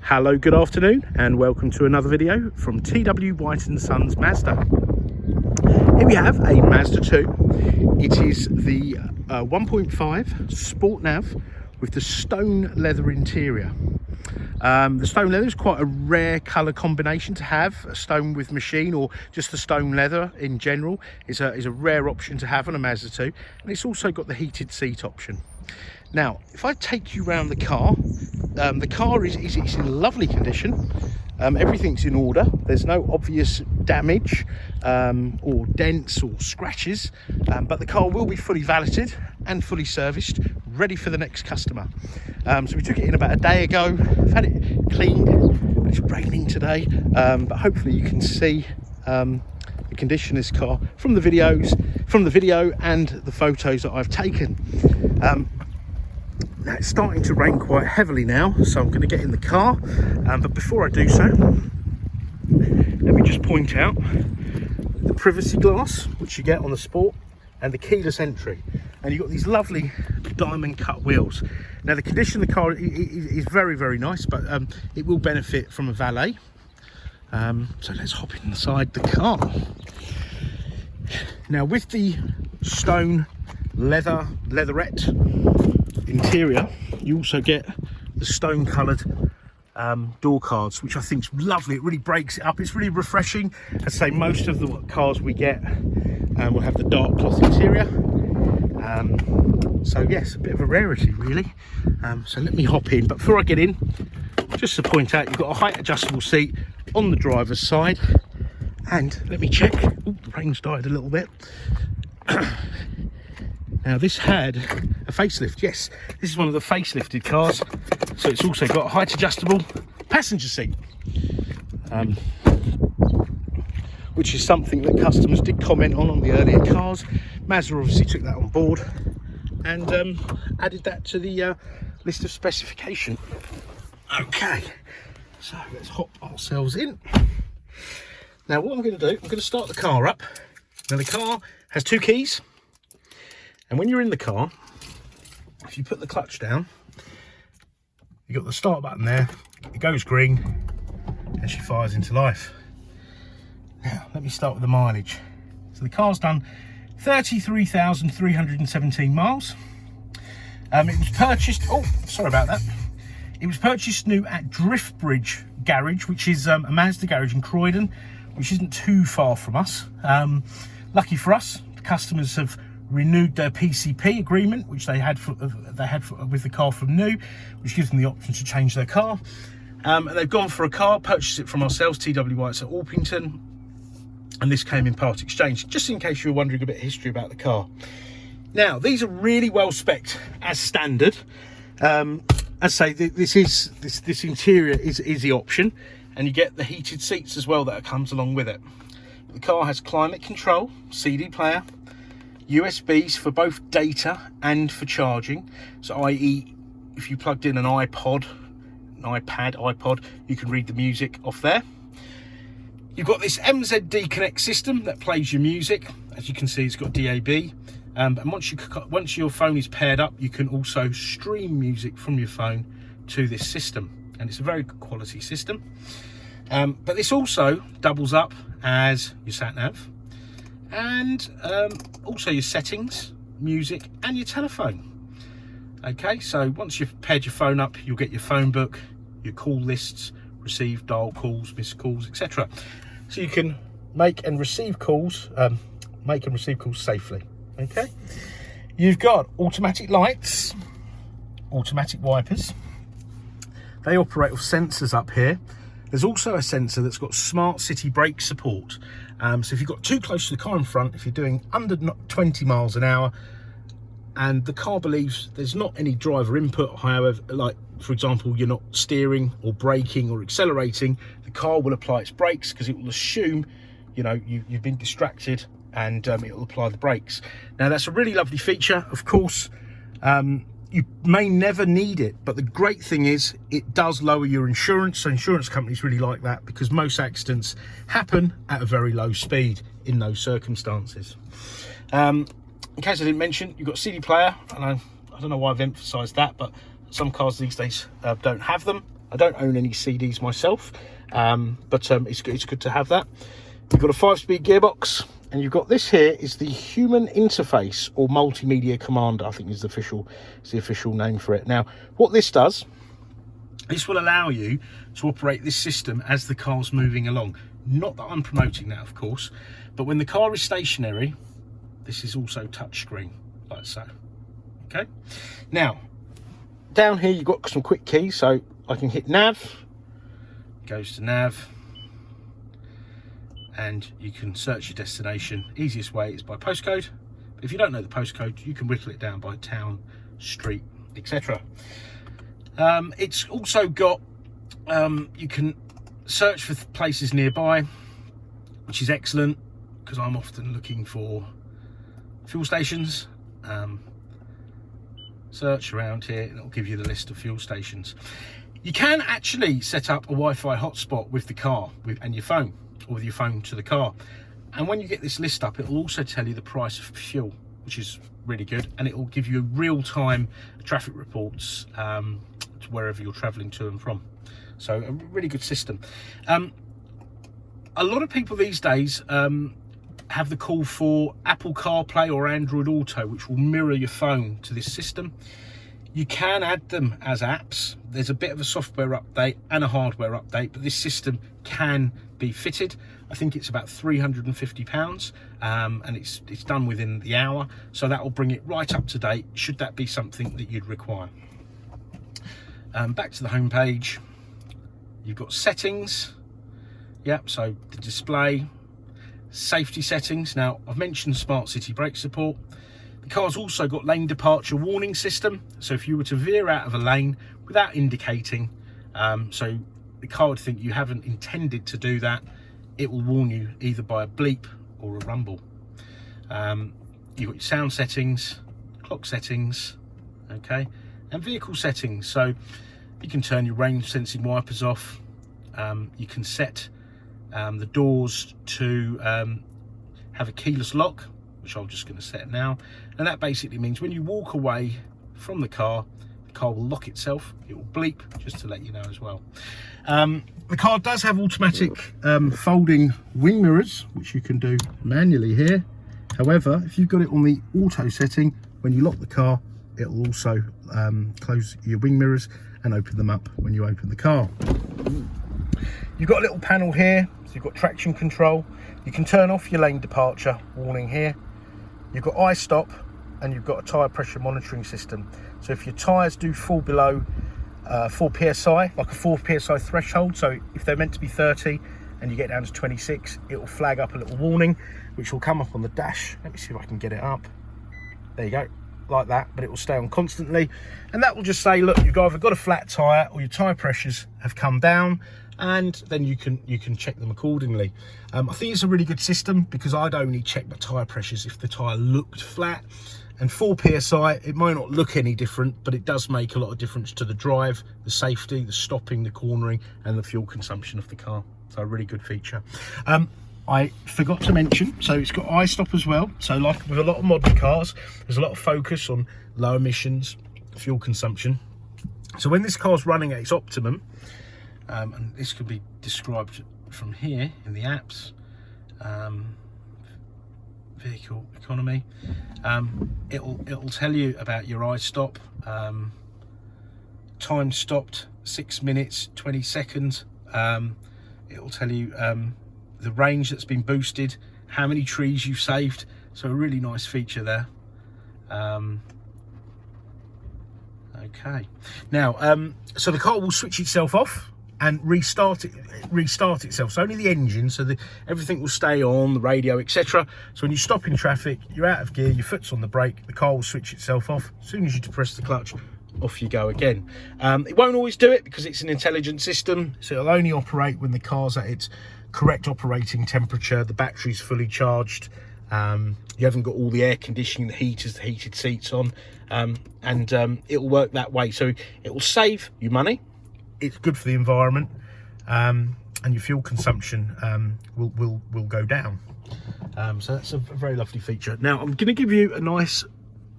Hello, good afternoon, and welcome to another video from TW White & Sons Mazda. Here we have a Mazda 2. It is the 1.5 Sport Nav with the stone leather interior. The stone leather is quite a rare colour combination to have. A stone with machine or just the stone leather in general is a rare option to have on a Mazda 2, and it's also got the heated seat option. Now, if I take you around the car is in lovely condition. Everything's in order. There's no obvious damage or dents or scratches, but the car will be fully valeted and fully serviced, ready for the next customer. So we took it in about a day ago. I've had it cleaned. It's raining today, but hopefully you can see the condition of this car from the video and the photos that I've taken. Now it's starting to rain quite heavily now, so I'm going to get in the car, but before I do so, let me just point out the privacy glass which you get on the Sport and the keyless entry, and you've got these lovely diamond cut wheels. Now the condition of the car is very, very nice, but it will benefit from a valet. So let's hop inside the car. Now with the stone leatherette interior, you also get the stone coloured door cards, which I think is lovely. It really breaks it up. It's really refreshing. I'd say most of the cars we get will have the dark cloth interior, so yes, a bit of a rarity really. So let me hop in, but before I get in, just to point out, you've got a height adjustable seat on the driver's side, and let me check. Ooh, the rain's died a little bit. Now this had a facelift. Yes, this is one of the facelifted cars, so it's also got a height adjustable passenger seat, which is something that customers did comment on the earlier cars. Mazda obviously took that on board and added that to the list of specification. Okay, so let's hop ourselves in. Now what I'm going to do, I'm going to start the car up. Now the car has two keys. And when you're in the car, if you put the clutch down, you've got the start button there, it goes green, and she fires into life. Now, let me start with the mileage. So the car's done 33,317 miles. It was purchased, oh, sorry about that. It was purchased new at Driftbridge Garage, which is a Mazda garage in Croydon, which isn't too far from us. Lucky for us, the customers have renewed their PCP agreement, which they had with the car from new, which gives them the option to change their car. And they've gone for a car, purchased it from ourselves, TW White's at Orpington, and this came in part exchange, just in case you were wondering a bit of history about the car. Now, these are really well spec'd as standard. As I say, this interior is the option, and you get the heated seats as well that comes along with it. The car has climate control, CD player, USBs for both data and for charging. So i.e. if you plugged in an iPod, you can read the music off there. You've got this MZD Connect system that plays your music. As you can see, it's got DAB. And once your phone is paired up, you can also stream music from your phone to this system. And it's a very good quality system. But this also doubles up as your sat nav, and also your settings, music, and your telephone. Okay, so once you've paired your phone up, you'll get your phone book, your call lists, receive dial calls, missed calls, etc. So you can make and receive calls safely. Okay, you've got automatic lights, automatic wipers. They operate with sensors up here. There's also a sensor that's got smart city brake support. So if you've got too close to the car in front, if you're doing under 20 miles an hour, and the car believes there's not any driver input, however, like for example, you're not steering or braking or accelerating, the car will apply its brakes because it will assume, you know, you've been distracted, and it will apply the brakes. Now that's a really lovely feature. Of course, you may never need it, but the great thing is it does lower your insurance. So insurance companies really like that because most accidents happen at a very low speed in those circumstances. In case I didn't mention, you've got CD player, and I don't know why I've emphasized that, but some cars these days don't have them. I don't own any CDs myself, but it's good to have that. You've got a 5-speed gearbox, and you've got this here is the human interface, or multimedia commander, I think is the official name for it. Now, what this does, this will allow you to operate this system as the car's moving along. Not that I'm promoting that, of course, but when the car is stationary, this is also touchscreen, like so. Okay. Now, down here you've got some quick keys, so I can hit nav, goes to nav, and you can search your destination. Easiest way is by postcode. But if you don't know the postcode, you can whittle it down by town, street, etc. It's also got, you can search for places nearby, which is excellent, because I'm often looking for fuel stations. Search around here and it'll give you the list of fuel stations. You can actually set up a Wi-Fi hotspot with the car and your phone, or with your phone to the car, and when you get this list up, it will also tell you the price of fuel, which is really good, and it will give you real-time traffic reports to wherever you're traveling to and from. So a really good system. A lot of people these days have the call for Apple CarPlay or Android Auto, which will mirror your phone to this system. You can add them as apps. There's a bit of a software update and a hardware update, but this system can be fitted. I think it's about £350, and it's done within the hour, so that will bring it right up to date, should that be something that you'd require. Back to the home page, you've got settings. Yep, so the display, safety settings. Now, I've mentioned smart city brake support. The car's also got lane departure warning system, so if you were to veer out of a lane without indicating, so the car would think you haven't intended to do that, it will warn you either by a bleep or a rumble. You've got your sound settings, clock settings, okay, and vehicle settings. So you can turn your rain sensing wipers off. You can set the doors to have a keyless lock, which I'm just going to set now, and that basically means when you walk away from the car will lock itself. It will bleep, just to let you know as well. The car does have automatic folding wing mirrors, which you can do manually here. However, if you've got it on the auto setting, when you lock the car, it will also close your wing mirrors and open them up when you open the car. You've got a little panel here, so you've got traction control. You can turn off your lane departure warning here. You've got i-stop, and you've got a tyre pressure monitoring system. So if your tyres do fall below 4 psi, like a 4 psi threshold, so if they're meant to be 30 and you get down to 26, it will flag up a little warning, which will come up on the dash. Let me see if I can get it up. There you go, like that, but it will stay on constantly, and that will just say, look, you've either got a flat tyre or your tyre pressures have come down, and then you can check them accordingly. I think it's a really good system, because I'd only check my tyre pressures if the tyre looked flat, and 4 psi, it might not look any different, but it does make a lot of difference to the drive, the safety, the stopping, the cornering, and the fuel consumption of the car. So a really good feature. I forgot to mention, so it's got i-stop as well. So like with a lot of modern cars, there's a lot of focus on low emissions, fuel consumption. So when this car's running at its optimum, and this could be described from here in the apps, vehicle economy, it'll tell you about your i-stop, time stopped 6 minutes 20 seconds. It'll tell you the range that's been boosted, how many trees you've saved. So a really nice feature there. Okay, now so the car will switch itself off and restart itself. So only the engine, so everything will stay on, the radio, etc. So when you stop in traffic, you're out of gear, your foot's on the brake, the car will switch itself off. As soon as you depress the clutch, off you go again. It won't always do it, because it's an intelligent system, so it'll only operate when the car's at its correct operating temperature, the battery's fully charged, you haven't got all the air conditioning, the heaters, the heated seats on, and it'll work that way. So it will save you money, it's good for the environment, and your fuel consumption will go down. So that's a very lovely feature. Now I'm going to give you a nice,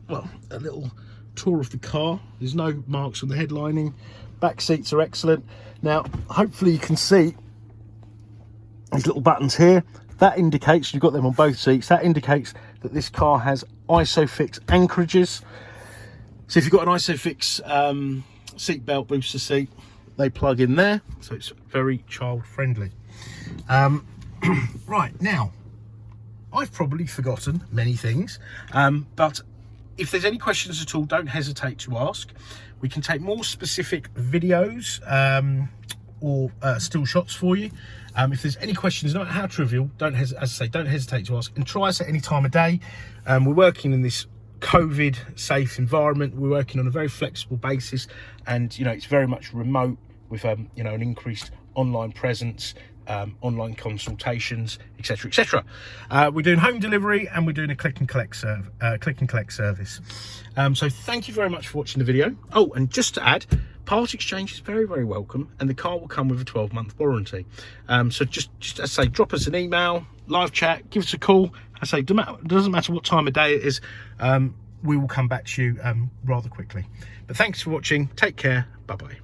well, a little tour of the car. There's no marks on the headlining Back seats are excellent. Now, hopefully you can see these little buttons here. That indicates, you've got them on both seats, that indicates that this car has ISOFIX anchorages. So if you've got an ISOFIX seat belt booster seat, they plug in there, so it's very child friendly. Right, now I've probably forgotten many things, but if there's any questions at all, don't hesitate to ask. We can take more specific videos or still shots for you. If there's any questions, no matter how trivial, don't hesitate to ask, and try us at any time of day. We're working in this COVID safe environment. We're working on a very flexible basis, and you know, it's very much remote with you know, an increased online presence, online consultations, etc, etc. We're doing home delivery, and we're doing a click and collect service. So thank you very much for watching the video. Oh, and just to add, part exchange is very, very welcome, and the car will come with a 12-month warranty. So just as I say, drop us an email, live chat, give us a call. I say, it doesn't matter what time of day it is, we will come back to you rather quickly. But thanks for watching. Take care. Bye bye.